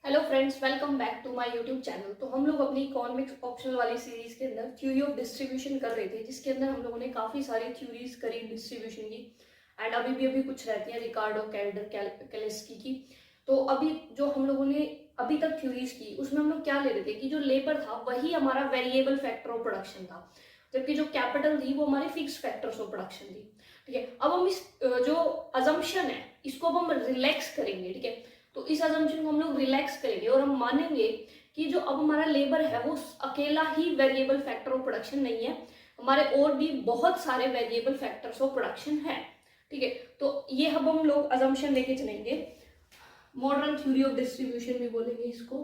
Hello friends, welcome back to my YouTube channel. तो हम लोग अपनी इकोनॉमिक्स ऑप्शनल वाली सीरीज के अंदर थ्योरी ऑफ डिस्ट्रीब्यूशन कर रहे थे, जिसके अंदर हम लोगों ने काफी सारी थ्योरीज करी डिस्ट्रीब्यूशन की। एंड अभी कुछ रहती है रिकार्डो, कैल्डर, कैलेस्की की। तो अभी जो हम लोगों ने अभी तक थ्योरीज की, उसमें हम लोग क्या ले रहे थे कि जो लेबर था वही हमारा वेरिएबल फैक्टर ऑफ प्रोडक्शन था, जबकि जो कैपिटल थी वो हमारी फिक्स फैक्टर्स ऑफ प्रोडक्शन थी। ठीक है, अब हम इस जो अजम्पशन है इसको अब हम रिलैक्स करेंगे। ठीक है, तो इस अजम्पशन को हम लोग रिलैक्स करेंगे और हम मानेंगे कि जो अब हमारा लेबर है वो अकेला ही वेरिएबल फैक्टर ऑफ प्रोडक्शन नहीं है, हमारे और भी बहुत सारे वेरिएबल फैक्टर्स ऑफ प्रोडक्शन है। ठीक है, तो ये अब हम लोग अजम्पशन लेके चलेंगे। मॉडर्न थ्योरी ऑफ डिस्ट्रीब्यूशन भी बोलेंगे इसको।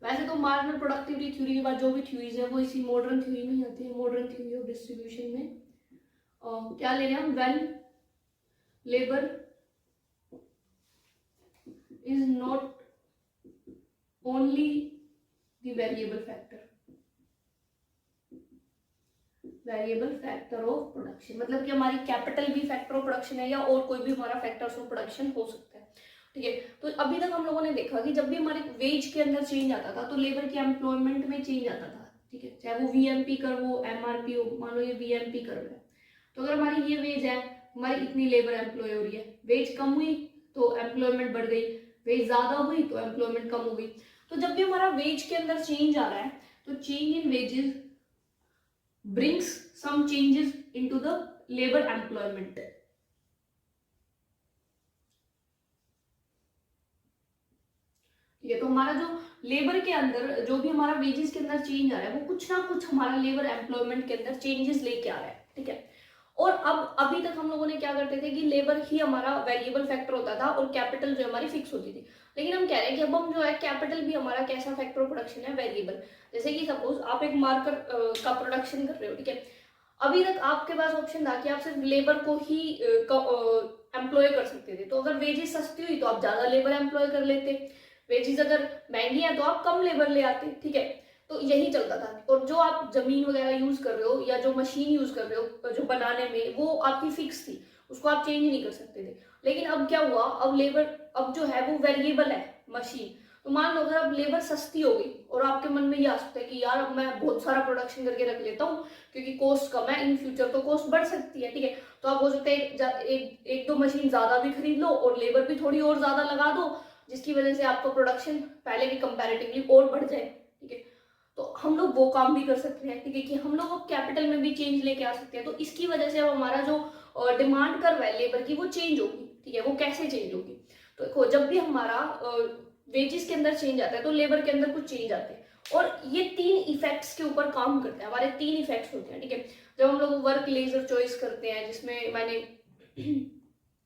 वैसे तो मार्जिनल प्रोडक्टिविटी थ्योरी के बाद जो भी थ्योरीज है वो इसी मॉडर्न थ्योरी में ही आती है। मॉडर्न थ्योरी ऑफ डिस्ट्रीब्यूशन में क्या ले रहे हैं हम? When labour is not only the variable factor of production, मतलब कि हमारी कैपिटल भी फैक्टर ऑफ प्रोडक्शन है या और कोई भी हमारा फैक्टर्स ऑफ प्रोडक्शन हो सकता है। ठीक है, तो अभी तक हम लोगों ने देखा कि जब भी हमारे वेज के अंदर चेंज आता था तो लेबर के एम्प्लॉयमेंट में चेंज आता था। ठीक है, चाहे वो वीएमपी कर वो एमआरपी हो, मान लो ये वीएमपी कर रहा है, तो अगर हमारी ये वेज है, हमारी इतनी लेबर एम्प्लॉय हो रही है, वेज कम हुई तो एम्प्लॉयमेंट बढ़ गई, वेज ज्यादा हुई तो एम्प्लॉयमेंट कम हो गई। तो जब भी हमारा वेज के अंदर चेंज आ रहा है तो change in wages brings some changes into the labour employment. ठीक है, तो हमारा जो लेबर के अंदर जो भी हमारा वेजेस के अंदर चेंज आ रहा है वो कुछ ना कुछ हमारा लेबर एम्प्लॉयमेंट के अंदर चेंजेस लेके आ रहा है। ठीक है, और अब अभी तक हम लोगों ने क्या करते थे कि लेबर ही हमारा वेरिएबल फैक्टर होता था और कैपिटल जो हमारी फिक्स होती थी। लेकिन हम कह रहे हैं कि अब हम जो है कैपिटल भी हमारा कैसा फैक्टर ऑफ प्रोडक्शन है? वेरिएबल। जैसे कि सपोज आप एक मार्कर का प्रोडक्शन कर रहे हो। ठीक है, अभी तक आपके पास ऑप्शन था कि आप सिर्फ लेबर को ही एम्प्लॉय कर सकते थे, तो अगर वेजेस सस्ती हुई तो आप ज्यादा लेबर एम्प्लॉय कर लेते, वेजेस अगर महंगी है तो आप कम लेबर ले आते। ठीक है, तो यही चलता था। और जो आप जमीन वगैरह यूज कर रहे हो या जो मशीन यूज कर रहे हो जो बनाने में, वो आपकी फिक्स थी, उसको आप चेंज नहीं कर सकते थे। लेकिन अब क्या हुआ, अब लेबर अब जो है वो वेरिएबल है मशीन। तो मान लो अगर अब लेबर सस्ती हो गई और आपके मन में ये आ सकता है कि यार अब मैं बहुत सारा प्रोडक्शन करके रख लेता हूँ क्योंकि कॉस्ट कम है, इन फ्यूचर तो कॉस्ट बढ़ सकती है। ठीक है, तो आप हो सकता है एक दो मशीन ज्यादा भी खरीद लो और लेबर भी थोड़ी और ज्यादा लगा दो, जिसकी वजह से आपका प्रोडक्शन पहले की कंपैरेटिवली और बढ़ जाए। ठीक है, तो हम लोग वो काम भी कर सकते हैं। ठीक है, कि हम लोग अब कैपिटल में भी चेंज लेके आ सकते हैं। तो इसकी वजह से अब हमारा जो डिमांड कर्व है लेबर की वो चेंज होगी। ठीक है, वो कैसे चेंज होगी? तो देखो, जब भी हमारा वेजेस के अंदर चेंज आता है तो लेबर के अंदर कुछ चेंज आते हैं, और ये तीन इफेक्ट्स के ऊपर काम करते हैं। हमारे तीन इफेक्ट्स होते हैं। ठीक है, जब हम लोग वर्क लेजर चॉइस करते हैं, जिसमें मैंने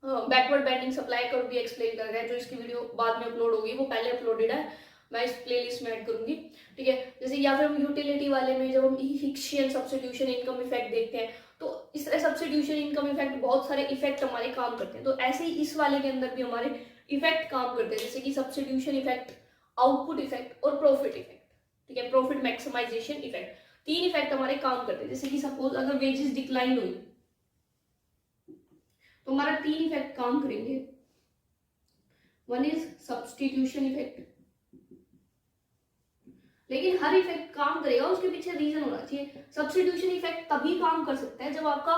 बैकवर्ड बैंडिंग सप्लाई कर्व भी एक्सप्लेन कर रहा है, जो इसकी वीडियो बाद में अपलोड होगी, वो पहले अपलोडेड है, मैं इस प्लेलिस्ट में ऐड करूंगी। ठीक है, जैसे या फिर हम यूटिलिटी वाले में जब हम इफिशिएंट सब्स्टिट्यूशन इनकम इफेक्ट देखते हैं, तो इस तरह सब्स्टिट्यूशन इनकम इफेक्ट बहुत सारे इफेक्ट हमारे काम करते हैं। तो ऐसे ही इस वाले के अंदर भी हमारे इफेक्ट काम करते हैं, जैसे कि सब्स्टिट्यूशन इफेक्ट, आउटपुट इफेक्ट और प्रॉफिट इफेक्ट। ठीक है, प्रॉफिट मैक्सिमाइजेशन इफेक्ट, तीन इफेक्ट हमारे काम करते हैं। जैसे कि सपोज अगर वेजेस डिक्लाइन हुई तो हमारा तीन इफेक्ट काम करेंगे। वन इज सब्स्टिट्यूशन इफेक्ट, लेकिन हर इफेक्ट काम करेगा उसके पीछे रीजन होना चाहिए। सब्स्टिट्यूशन इफेक्ट तभी काम कर सकता है जब आपका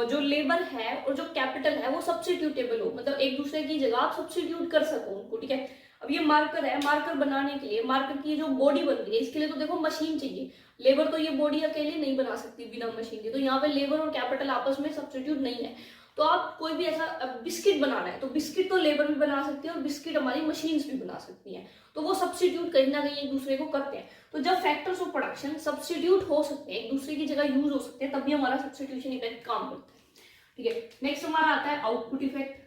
जो लेबर है और जो कैपिटल है वो सब्स्टिट्यूटेबल हो, मतलब एक दूसरे की जगह आप सब्स्टिट्यूट कर सको उनको। ठीक है, अब ये मार्कर है, मार्कर बनाने के लिए मार्कर की जो बॉडी बन रही है इसके लिए तो देखो मशीन चाहिए। लेबर तो ये बॉडी अकेले नहीं बना सकती बिना मशीन के, तो यहाँ पे लेबर और कैपिटल आपस में सब्स्टिट्यूट नहीं है। तो आप कोई भी ऐसा बिस्किट बनाना है तो बिस्किट तो लेबर भी बना सकती है और बिस्किट हमारी मशीन्स भी बना सकती हैं, तो वो सब्स्टिट्यूट कहीं ना कहीं एक दूसरे को करते हैं। तो जब फैक्टर्स ऑफ प्रोडक्शन सब्स्टिट्यूट हो सकते हैं, एक दूसरे की जगह यूज हो सकते हैं, तभी हमारा सब्स्टिट्यूशन इफेक्ट काम करता है। ठीक है, नेक्स्ट हमारा आता है आउटपुट इफेक्ट,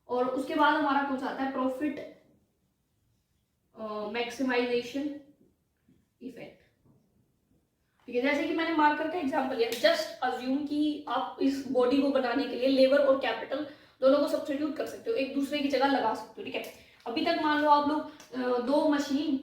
और उसके बाद हमारा कुछ आता है प्रॉफिट मैक्सिमाइजेशन इफेक्ट। ठीक है, जैसे कि मैंने मार्कर का एग्जांपल लिया, जस्ट अज्यूम कि आप इस बॉडी को बनाने के लिए लेबर और कैपिटल दोनों को सब्स्टिट्यूट कर सकते हो, एक दूसरे की जगह लगा सकते हो। ठीक है, अभी तक मान लो आप लोग दो मशीन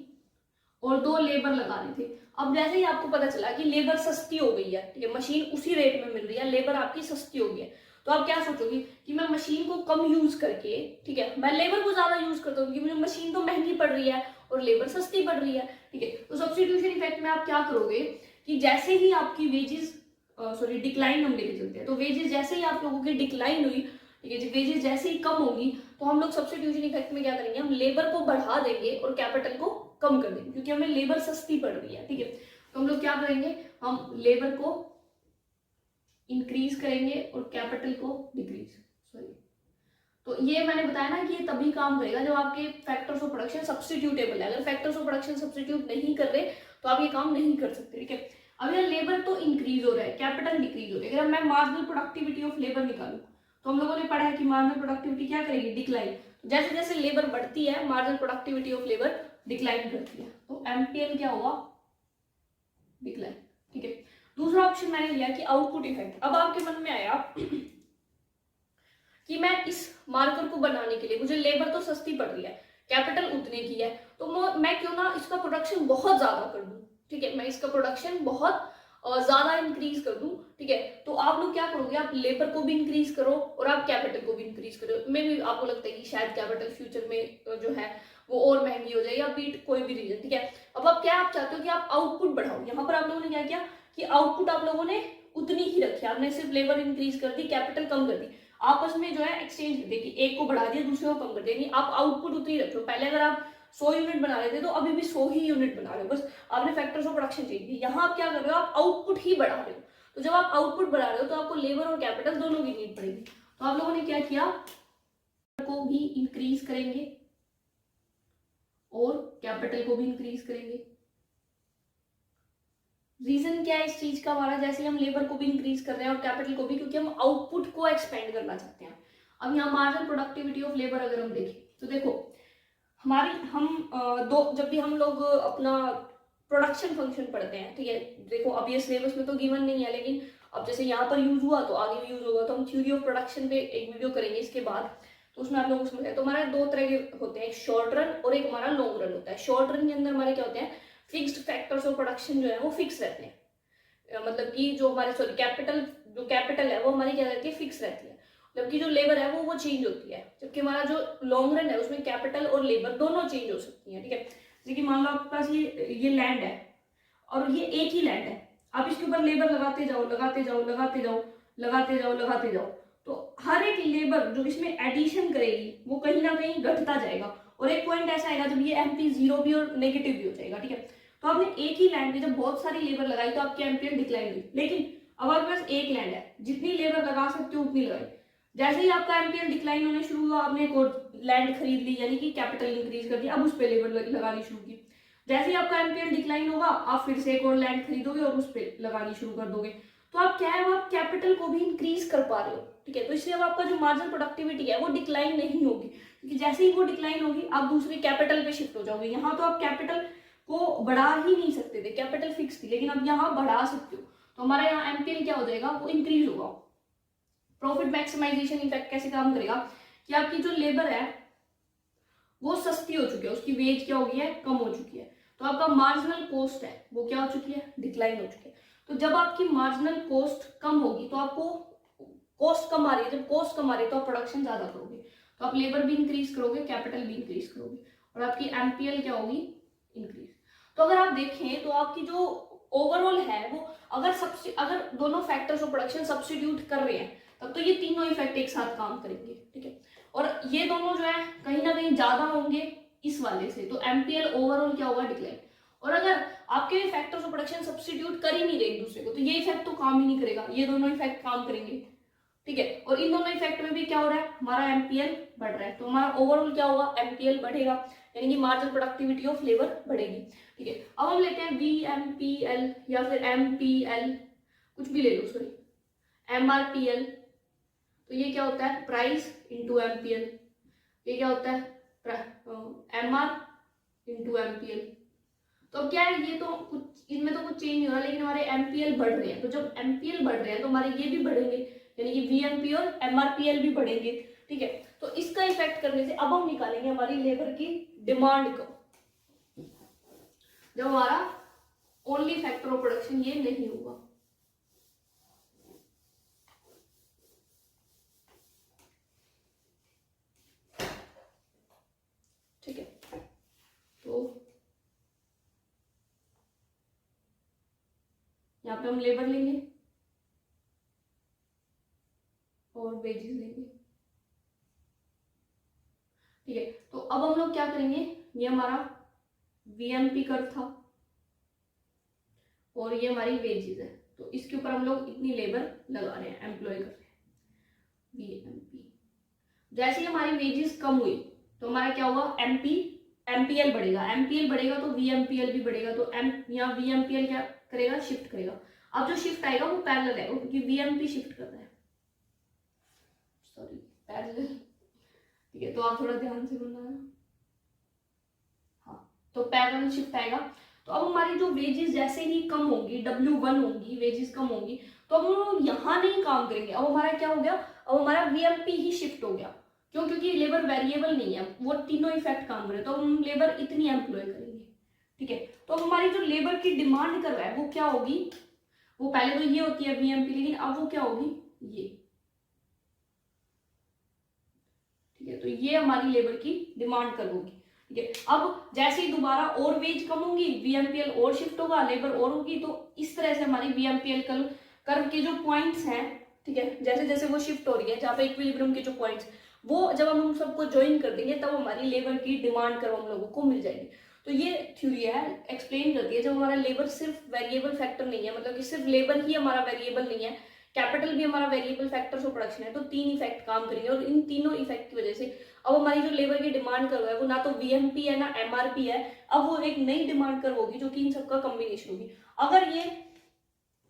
और दो लेबर लगा रहे थे। अब जैसे ही आपको पता चला कि लेबर सस्ती हो गई है, ठीक है, मशीन उसी रेट में मिल रही है, लेबर आपकी सस्ती हो गई है, तो आप क्या सोचोगे कि मैं मशीन को कम यूज करके, ठीक है, मैं लेबर को ज्यादा यूज करता हूँ क्योंकि मुझे मशीन तो महंगी पड़ रही है और लेबर सस्ती पड़ रही है, ठीक है। तो सब्स्टिट्यूशन इफेक्ट में आप क्या करोगे कि जैसे ही आपकी वेजेस, सॉरी डिक्लाइन हम लेके चलते हैं, तो वेजेस जैसे ही आप लोगों की डिक्लाइन हुई, ठीक है, वेजेस जैसे ही कम होगी, तो हम लोग सब्स्टिट्यूशन इफेक्ट में क्या करेंगे, हम लेबर को बढ़ा देंगे और कैपिटल को कम कर देंगे क्योंकि हमें लेबर सस्ती पड़ रही है, ठीक है। तो हम लोग क्या करेंगे, हम लेबर को इंक्रीज करेंगे और कैपिटल को डिक्रीज, सॉरी। तो ये मैंने बताया ना कि ये तभी काम करेगा जब आपके फैक्टर्स ऑफ प्रोडक्शन सब्स्टिट्यूटेबल है। अगर फैक्टर्स ऑफ प्रोडक्शन सब्स्टिट्यूट नहीं कर रहे तो आप ये काम नहीं कर सकते, ठीक है। अब यार लेबर तो इंक्रीज हो रहा है, कैपिटल डिक्रीज हो रहा है। अगर मैं मार्जिनल प्रोडक्टिविटी ऑफ लेबर निकालूं तो हम लोगों ने पढ़ा है कि मार्जिनल प्रोडक्टिविटी क्या करेगी, डिक्लाइन। तो जैसे जैसे लेबर बढ़ती है marginal productivity of labour decline करती है, तो एमपीएल क्या होगा, डिक्लाइन, ठीक है। दूसरा ऑप्शन मैंने लिया कि आउटपुट इफेक्ट। अब आपके मन में आया कि मैं इस मार्कर को बनाने के लिए, मुझे लेबर तो सस्ती पड़ रही है, कैपिटल उतने की है, तो मैं क्यों ना इसका प्रोडक्शन बहुत ज्यादा कर दूं, ठीक है, मैं इसका प्रोडक्शन बहुत ज्यादा इंक्रीज कर दूं, ठीक है। तो आप लोग क्या करोगे, आप लेबर को भी इंक्रीज करो और आप कैपिटल को भी इंक्रीज करो। मे भी आपको लगता है कि शायद कैपिटल फ्यूचर में जो है वो और महंगी हो जाए या बीट कोई भी रीजन, ठीक है। अब आप क्या आप चाहते हो कि आप आउटपुट बढ़ाओ। यहाँ पर आप लोगों ने क्या किया कि आउटपुट आप लोगों ने उतनी ही रखी, आपने सिर्फ लेबर इंक्रीज कर दी, कैपिटल कम कर दी, आपस में जो है एक्सचेंज कर देखिए, एक को बढ़ा दिया दूसरे को कम कर दिया, आप आउटपुट उतनी रखो। पहले अगर आप 100 यूनिट बना रहे थे तो अभी भी 100 ही यूनिट बना रहे हो, बस आपने फैक्टर्स ऑफ प्रोडक्शन चेंज की। यहाँ आप क्या कर रहे हो, आप आउटपुट ही बढ़ा रहे हो। तो जब आप आउटपुट बढ़ा रहे हो तो आपको लेबर और कैपिटल दोनों की नीड पड़ेगी। तो आप लोगों ने क्या किया, को भी इंक्रीज करेंगे और कैपिटल को भी इंक्रीज करेंगे। रीजन क्या है इस चीज का हमारा, जैसे हम लेबर को भी इंक्रीज कर रहे हैं और कैपिटल को भी, क्योंकि हम आउटपुट को एक्सपेंड करना चाहते हैं। अब यहाँ मार्जिनल प्रोडक्टिविटी ऑफ लेबर अगर हम देखें तो देखो हमारी जब भी हम लोग अपना प्रोडक्शन फंक्शन पढ़ते हैं, ठीक है, देखो अब ये सिलेबस में तो गिवन नहीं है, लेकिन अब जैसे यहाँ पर यूज हुआ तो आगे भी यूज होगा। तो हम थ्योरी ऑफ प्रोडक्शन पे एक वीडियो करेंगे इसके बाद, तो उसमें आप लोगों को समझ आए। तो हमारे दो तरह के होते हैं, एक शॉर्ट रन और एक हमारा लॉन्ग रन होता है। शॉर्ट रन के अंदर हमारे क्या होते हैं, फिक्स्ड फैक्टर्स ऑफ प्रोडक्शन जो है वो फिक्स रहते हैं, मतलब कि जो हमारे सॉरी कैपिटल है वो हमारी क्या रहती है, फिक्स रहती है, जबकि जो लेबर है वो चेंज होती है। जबकि हमारा जो लॉन्ग रन है उसमें कैपिटल और लेबर दोनों चेंज हो सकती है, ठीक है। जैसे कि मान लो आपके पास ये लैंड है और ये एक ही लैंड है, आप इसके ऊपर लेबर लगाते जाओ लगाते जाओ लगाते जाओ लगाते जाओ लगाते जाओ, तो हर एक लेबर जो इसमें एडिशन करेगी वो कहीं ना कहीं घटता जाएगा, और एक पॉइंट ऐसा आएगा जब ये एमपी जीरो भी और नेगेटिव भी हो जाएगा, ठीक है। तो आपने एक ही लैंड पे जब बहुत सारी लेबर लगाई तो आपकी एमपीएल डिक्लाइन हुई, लेकिन अब आपके पास एक लैंड है, जितनी लेबर लगा सकते हो उतनी लगाई। जैसे ही आपका एमपीएल डिक्लाइन होने शुरू हुआ, आपने एक और लैंड खरीद ली, यानी कि कैपिटल इंक्रीज कर दिया, अब उस पर लेबर लगानी शुरू की। जैसे ही आपका एमपीएल डिक्लाइन होगा आप फिर से एक और लैंड खरीदोगे और उस पर लगानी शुरू कर दोगे। तो आप क्या है, आप कैपिटल को भी इंक्रीज कर पा रहे हो, ठीक है। तो इसलिए अब आपका जो मार्जिनल प्रोडक्टिविटी है वो डिक्लाइन नहीं होगी, क्योंकि जैसे ही वो डिक्लाइन होगी आप दूसरे कैपिटल पे शिफ्ट हो जाओगे। यहाँ तो आप कैपिटल को बढ़ा ही नहीं सकते थे, कैपिटल फिक्स थी, लेकिन अब यहाँ बढ़ा सकते हो। तो हमारा यहाँ एमपीएल क्या हो जाएगा, वो इंक्रीज होगा। प्रॉफिट मैक्सिमाइजेशन इफेक्ट कैसे काम करेगा कि आपकी जो लेबर है वो सस्ती हो चुकी है, उसकी वेज क्या हो गई है, कम हो चुकी है, तो आपका मार्जिनल कॉस्ट है वो क्या हो चुकी है, डिक्लाइन हो चुकी है। तो जब आपकी मार्जिनल कॉस्ट कम होगी तो आपको कॉस्ट कम आ रही है, जब कॉस्ट कम आ रही है तो आप प्रोडक्शन ज्यादा करोगे, तो आप लेबर भी इंक्रीज करोगे, कैपिटल भी इंक्रीज करोगे, और आपकी एमपीएल क्या होगी, इंक्रीज। तो अगर आप देखें तो आपकी जो ओवरऑल है वो अगर दोनों फैक्टर्स ऑफ प्रोडक्शन सब्स्टिट्यूट कर रहे हैं तब तो ये तीनों इफेक्ट एक साथ काम करेंगे, ठीक है। और ये दोनों जो है कहीं ना कहीं ज्यादा होंगे इस वाले से, तो एमपीएल ओवरऑल क्या होगा, डिक्लाइन। और अगर आपके फैक्टर्स ऑफ प्रोडक्शन सब्स्टिट्यूट कर ही नहीं रहे एक दूसरे को तो ये इफेक्ट तो काम ही नहीं करेगा, ये दोनों इफेक्ट काम करेंगे, ठीक है। और इन दोनों इफेक्ट में भी क्या हो रहा है, हमारा एमपीएल बढ़ रहा है, तो हमारा ओवरऑल क्या होगा, एमपीएल बढ़ेगा, यानी कि मार्जिनल प्रोडक्टिविटी ऑफ लेबर बढ़ेगी, ठीक है। अब हम लेते हैं वीएमपीएल या फिर एमपीएल, कुछ भी ले लो, सॉरी एमआरपीएल। तो ये क्या होता है, प्राइस इंटू एमपीएल। ये क्या होता है, एमआर इंटू एमपीएल। तो क्या है, ये तो कुछ इनमें तो कुछ चेंज नहीं हो रहा, लेकिन हमारे एमपीएल बढ़ रहे हैं, तो जब एमपीएल बढ़ रहे हैं तो हमारे ये भी बढ़ेंगे, यानी कि वीएमपी और एमआरपीएल भी बढ़ेंगे, ठीक है। तो इसका इफेक्ट करने से अब हम निकालेंगे हमारी लेबर की डिमांड को, जब हमारा ओनली फैक्टर ऑफ प्रोडक्शन ये नहीं होगा। यहाँ पे हम लेबर लेंगे और वेजेस लेंगे। ठीक है, तो अब हम लोग क्या करेंगे, ये हमारा वीएमपी कर्व था और ये हमारी वेजेस है, तो इसके ऊपर हम लोग इतनी लेबर लगा रहे हैं, एम्प्लॉय कर रहे हैं वीएमपी। जैसे ही हमारी वेजेस कम हुई तो हमारा क्या होगा, एमपीएल बढ़ेगा, एमपीएल बढ़ेगा तो वीएमपीएल भी बढ़ेगा, तो यहाँ वीएमपीएल क्या करेगा, शिफ्ट करेगा। अब जो शिफ्ट आएगा वो पैरेलल आएगा क्योंकि वीएमपी शिफ्ट कर रहा है, सॉरी पैरेलल। ठीक है, तो आप थोड़ा ध्यान से बोलना है। हाँ, तो पैरेलल शिफ्ट आएगा। तो अब हमारी जो वेजेस जैसे ही कम होंगी, W1 होंगी, वेजेस कम होंगी, तो अब हम यहाँ नहीं काम करेंगे। अब हमारा क्या हो गया, अब हमारा वीएमपी ही शिफ्ट हो गया। क्यों, क्योंकि लेबर वेरिएबल नहीं है, वो तीनों इफेक्ट काम करे, तो हम लेबर इतनी एम्प्लॉय करेंगे। ठीक है, तो अब हमारी जो लेबर की डिमांड कर रहा है वो क्या होगी, वो पहले तो ये होती है वीएमपी, लेकिन अब वो क्या होगी, ये। ठीक है, तो ये हमारी लेबर की डिमांड कर होगी। ठीक है, अब जैसे ही दोबारा और वेज कम होगी, वीएमपीएल और शिफ्ट होगा, लेबर और होगी, तो इस तरह से हमारी वीएमपीएल कर्व के जो पॉइंट्स हैं, ठीक है, जैसे जैसे वो शिफ्ट हो रही है, जहाँ पे इक्विलिब्रियम के जो पॉइंट्स, वो जब हम सबको ज्वाइन कर देंगे तब हमारी लेबर की डिमांड कर्व हम लोगों को मिल जाएगी। तो ये थ्योरी है, एक्सप्लेन करती है जब हमारा लेबर सिर्फ वेरिएबल फैक्टर नहीं है, मतलब कि सिर्फ लेबर ही हमारा वेरिएबल नहीं है, कैपिटल भी हमारा वेरिएबल फैक्टर ऑफ प्रोडक्शन है, तो तीन इफेक्ट काम करेंगे और इन तीनों इफेक्ट की वजह से अब हमारी जो लेबर की डिमांड कर्व है वो ना तो वीएमपी है ना एमआरपी है, अब वो एक नई डिमांड कर्व होगी जो कि इन सबका कॉम्बिनेशन होगी। अगर ये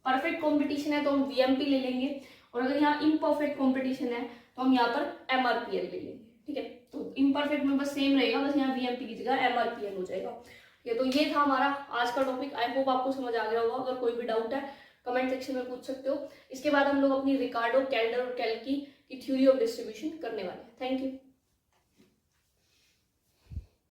परफेक्ट कॉम्पिटिशन है तो हम वीएमपी ले लेंगे, और अगर यहाँ इम्परफेक्ट कॉम्पिटिशन है तो हम यहाँ पर एमआरपीएल ले लेंगे। ठीक है, तो इम्परफेक्ट में बस सेम रहेगा, बस यहाँ वीएमपी की जगह एमआरपीएल हो जाएगा। ठीक है, तो ये था हमारा आज का टॉपिक। आई होप आपको समझ आ गया होगा। अगर कोई भी डाउट है कमेंट सेक्शन में पूछ सकते हो। इसके बाद हम लोग अपनी रिकार्डो, कैल्डर और कैल्की की थ्योरी ऑफ डिस्ट्रीब्यूशन करने वाले हैं। Thank you.